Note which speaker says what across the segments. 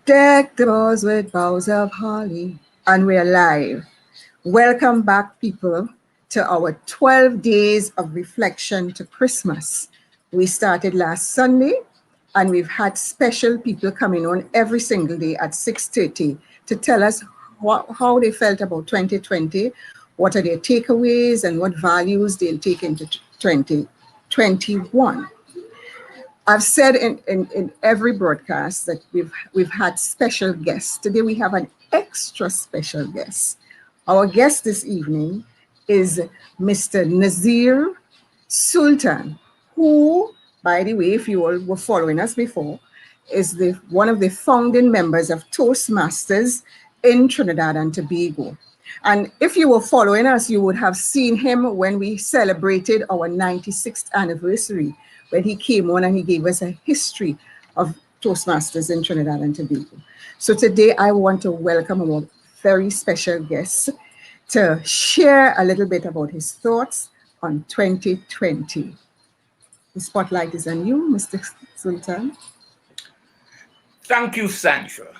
Speaker 1: Deck the halls with boughs of holly. And we're live. Welcome back, people, to our 12 days of reflection to Christmas. We started last Sunday, and we've had special people coming on every single day at 6:30 to tell us how they felt about 2020, what are their takeaways, and what values they'll take into 2021. I've said in every broadcast that we've had special guests. Today we have an extra special guest. Our guest this evening is Mr. Nazir Sultan, who, by the way, if you all were following us before, is one of the founding members of Toastmasters in Trinidad and Tobago. And if you were following us, you would have seen him when we celebrated our 96th anniversary, when he came on and he gave us a history of Toastmasters in Trinidad and Tobago. So today I want to welcome our very special guest to share a little bit about his thoughts on 2020. The spotlight is on you, Mr. Sultan.
Speaker 2: Thank you, Sandra.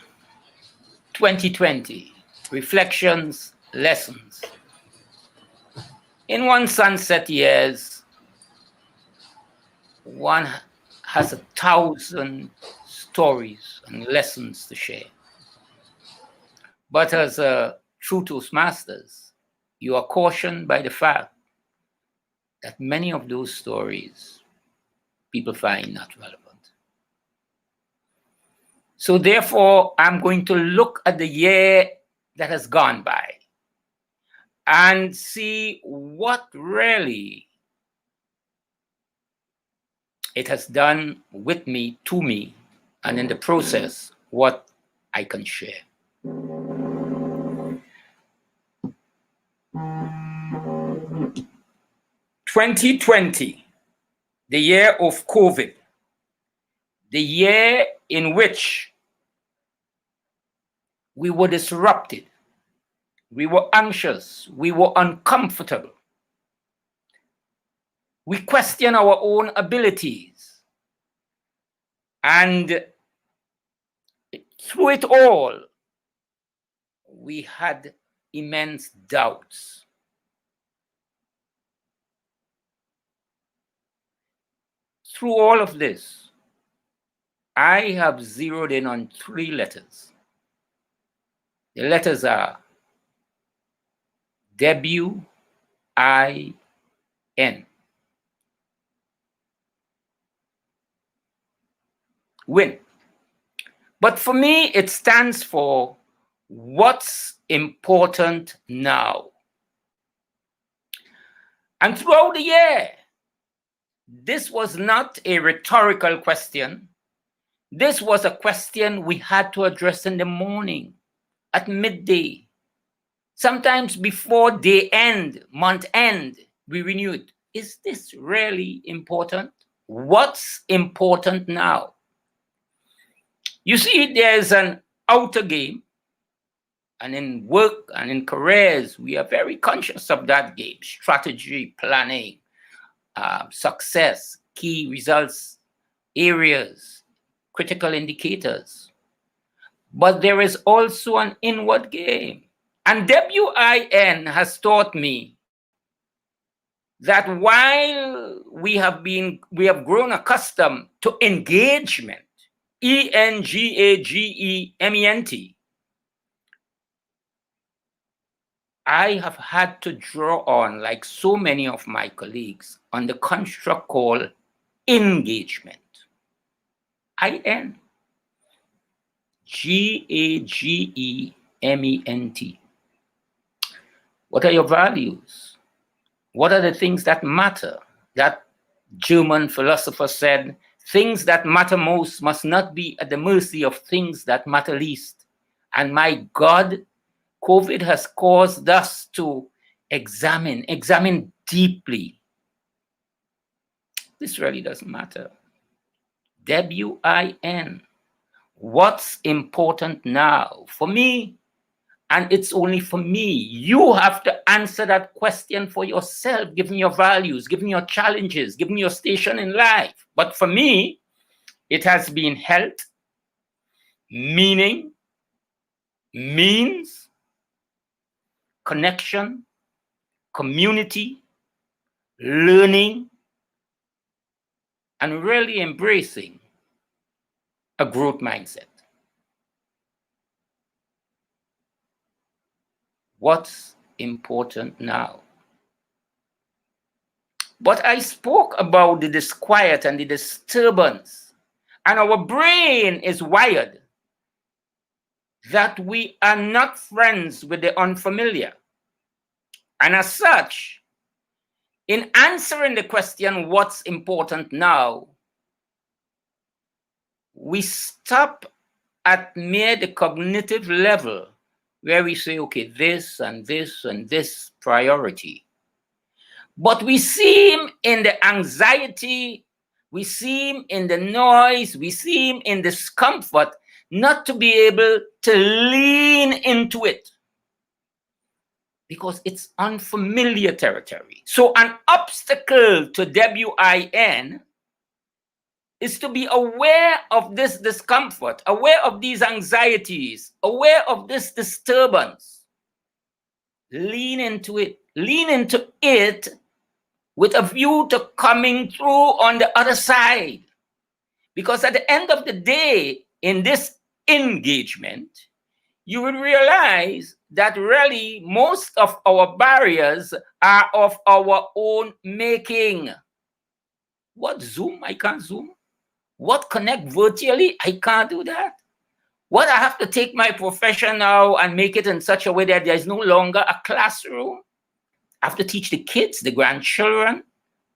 Speaker 2: 2020, reflections, lessons. In one sunset years, one has 1,000 stories and lessons to share. But as a true Toastmasters, you are cautioned by the fact that many of those stories people find not relevant. So therefore, I'm going to look at the year that has gone by and see what really it has done with me, to me, and in the process, what I can share. "2020, the year of COVID, the year in which we were disrupted, we were anxious, we were uncomfortable. We questioned our own abilities. And through it all, we had immense doubts. Through all of this, I have zeroed in on 3 letters. The letters are WIN. Win. But for me, it stands for what's important now. And throughout the year, this was not a rhetorical question. This was a question we had to address in the morning, at midday. Sometimes before day end, month end, we renewed. Is this really important? What's important now? You see, there's an outer game, and in work and in careers, we are very conscious of that game: strategy, planning, success, key results, areas, critical indicators. But there is also an inward game. And WIN has taught me that while we have grown accustomed to engagement, ENGAGEMENT, I have had to draw on, like so many of my colleagues, on the construct called engagement. IN. GAGEMENT. What are your values? What are the things that matter? That German philosopher said, things that matter most must not be at the mercy of things that matter least. And my God, COVID has caused us to examine deeply. This really doesn't matter. WIN. What's important now? For me, and it's only for me, you have to answer that question for yourself, given your values, given your challenges, given your station in life. But for me, it has been health, meaning, means, connection, community, learning, and really embracing a growth mindset. What's important now? But I spoke about the disquiet and the disturbance, and our brain is wired that we are not friends with the unfamiliar. And as such, in answering the question, what's important now, we stop at mere the cognitive level where we say, okay, this and this and this priority. But we seem in the anxiety, we seem in the noise, we seem in discomfort not to be able to lean into it because it's unfamiliar territory. So an obstacle to WIN is to be aware of this discomfort, aware of these anxieties, aware of this disturbance. Lean into it with a view to coming through on the other side. Because at the end of the day, in this engagement, you will realize that really most of our barriers are of our own making. What Zoom? I can't Zoom. What connect virtually? I can't do that. What I have to take my profession now and make it in such a way that there's no longer a classroom. I have to teach the kids, the grandchildren.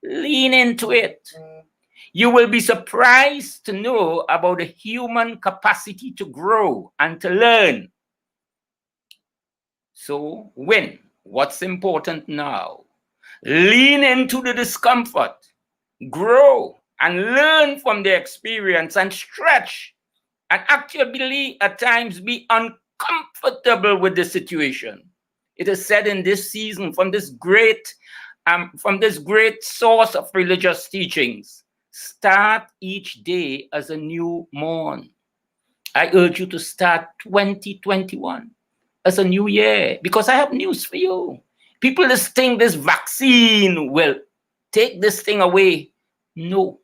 Speaker 2: Lean into it. You will be surprised to know about the human capacity to grow and to learn. So win. What's important now? Lean into the discomfort. Grow and learn from the experience and stretch and actually at times be uncomfortable with the situation. It is said in this season from this great source of religious teachings, start each day as a new morn. I urge you to start 2021 as a new year because I have news for you. People just think this vaccine will take this thing away. No.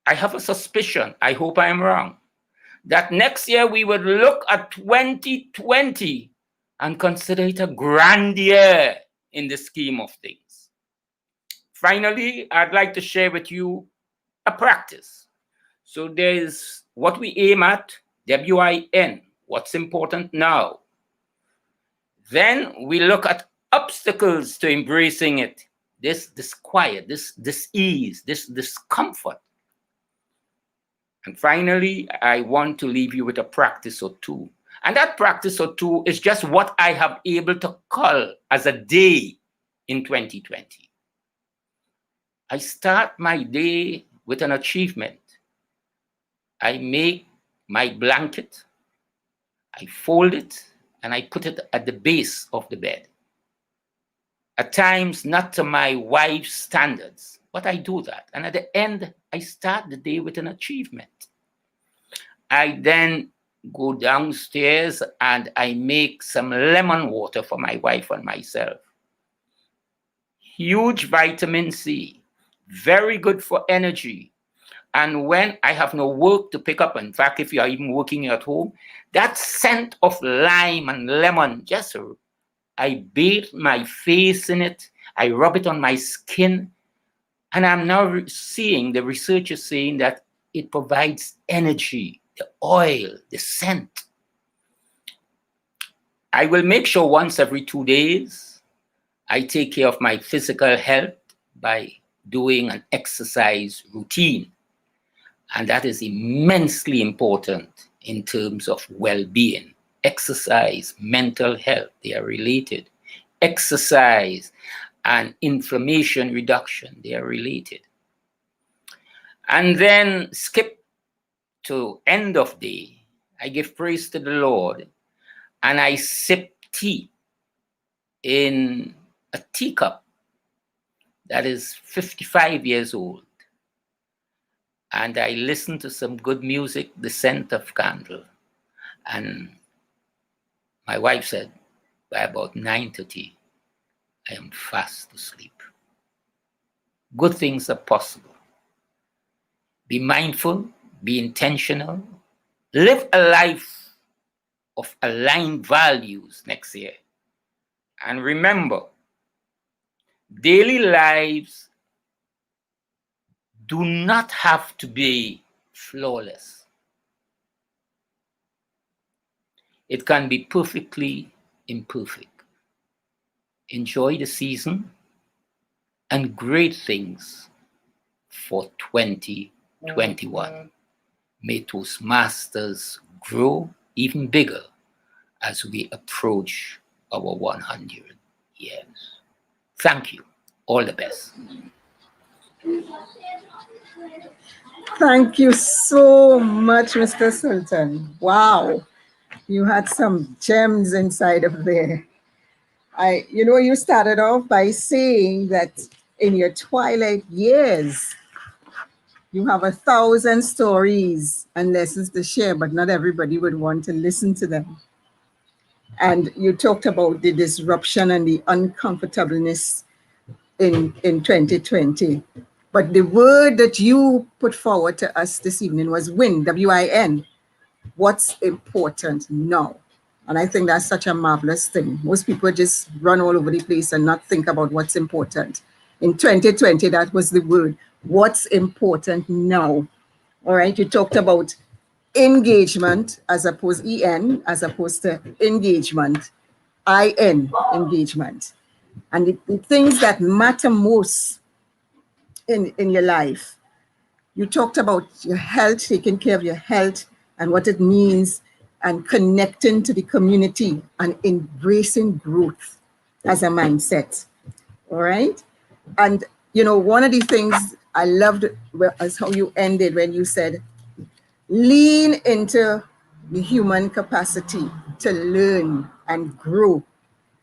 Speaker 2: I have a suspicion, I hope I am wrong, that next year we would look at 2020 and consider it a grand year in the scheme of things. Finally, I'd like to share with you a practice. So there's what we aim at, WIN, what's important now. Then we look at obstacles to embracing it, this disquiet, this ease, this discomfort. And finally, I want to leave you with a practice or two. And that practice or two is just what I have able to call as a day in 2020. I start my day with an achievement. I make my blanket, I fold it, and I put it at the base of the bed. At times, not to my wife's standards, but I do that. And at the end, I start the day with an achievement. I then go downstairs and I make some lemon water for my wife and myself. Huge vitamin C, very good for energy. And when I have no work to pick up, in fact, if you are even working at home, that scent of lime and lemon, I bathe my face in it, I rub it on my skin, and I'm now seeing, the research is saying that it provides energy, the oil, the scent. I will make sure once every 2 days, I take care of my physical health by doing an exercise routine. And that is immensely important in terms of well-being. Exercise, mental health, they are related. Exercise and inflammation reduction, they are related. And then skip to end of day, I give praise to the Lord and I sip tea in a teacup that is 55 years old. and I listened to some good music, The Scent of Candle. And my wife said, by about 9:30, I am fast asleep. Good things are possible. Be mindful, be intentional, live a life of aligned values next year. And remember, daily lives do not have to be flawless. It can be perfectly imperfect. Enjoy the season and great things for 2021. May Toastmasters grow even bigger as we approach our 100 years. Thank you. All the best.
Speaker 1: Thank you so much, Mr. Sultan. Wow, you had some gems inside of there. You started off by saying that in your twilight years, you have 1,000 stories and lessons to share, but not everybody would want to listen to them. And you talked about the disruption and the uncomfortableness in 2020. But the word that you put forward to us this evening was win, W-I-N. What's important now? And I think that's such a marvelous thing. Most people just run all over the place and not think about what's important. In 2020, that was the word. What's important now? All right, you talked about engagement as opposed EN, as opposed to engagement, IN, engagement. And the things that matter most in your life. You talked about your health, taking care of your health and what it means, and connecting to the community and embracing growth as a mindset. All right. And, one of the things I loved was how you ended when you said, lean into the human capacity to learn and grow.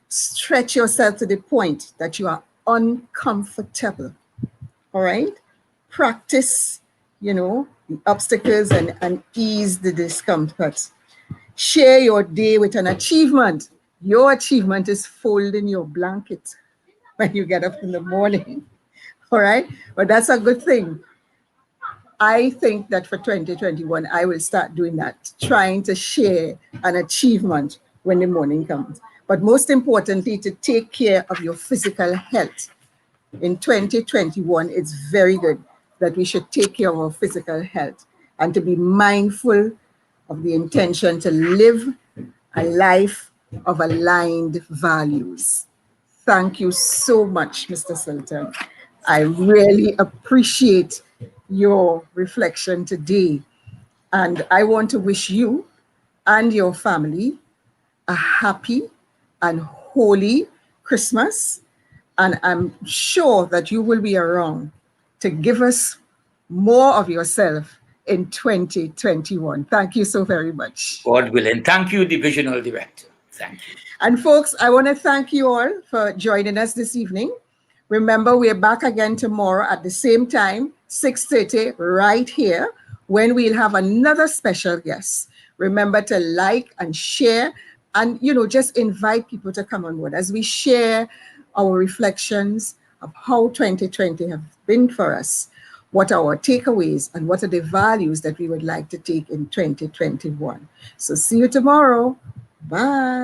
Speaker 1: Stretch yourself to the point that you are uncomfortable. All right. Practice, the obstacles and ease the discomfort. Share your day with an achievement. Your achievement is folding your blanket when you get up in the morning. All right. But that's a good thing. I think that for 2021, I will start doing that, trying to share an achievement when the morning comes. But most importantly, to take care of your physical health. In 2021, it's very good that we should take care of our physical health and to be mindful of the intention to live a life of aligned values. Thank you so much, Mr. Sultan. I really appreciate your reflection today. And I want to wish you and your family a happy and holy Christmas. And I'm sure that you will be around to give us more of yourself in 2021. Thank you so very much.
Speaker 2: God willing. Thank you, Divisional Director. Thank you.
Speaker 1: And folks, I want to thank you all for joining us this evening. Remember, we're back again tomorrow at the same time, 6:30, right here, when we'll have another special guest. Remember to like and share and, just invite people to come on board as we share our reflections of how 2020 have been for us, what are our takeaways, and what are the values that we would like to take in 2021. So see you tomorrow. Bye.